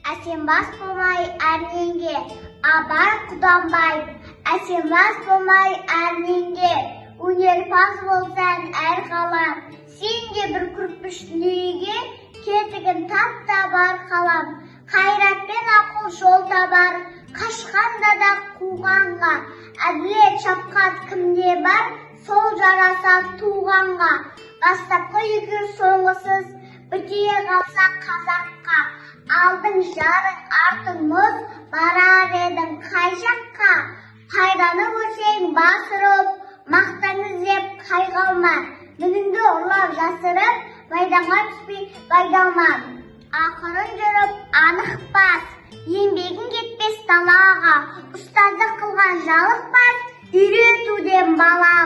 Әсембас болмай әрненге, абар Құданбай. Әсембас болмай әрненге, өнерпаз болсаң әр қалам. Сен де бір күрпіш дүниеге, кетігін тап та бар қалам. Қайратпен ақыл жол табар, қашқанда да қуғанға. Әділет шапқат кімде бар, сол жараса туғанға. Бастапқы екі соңғысыз, біте қалса қазаққа. Алдың жарың, артың мұз, барар едің қай жаққа. Пайданы көрсең басырып, мақтан іздеп қайғалма. Мініңді ұрлап жасырып, майданға түспей байдалма. Ақырын жүріп анық бас, еңбегің кетпес далаға. Ұстаздық қылған жалықпас, үйретуден балаға.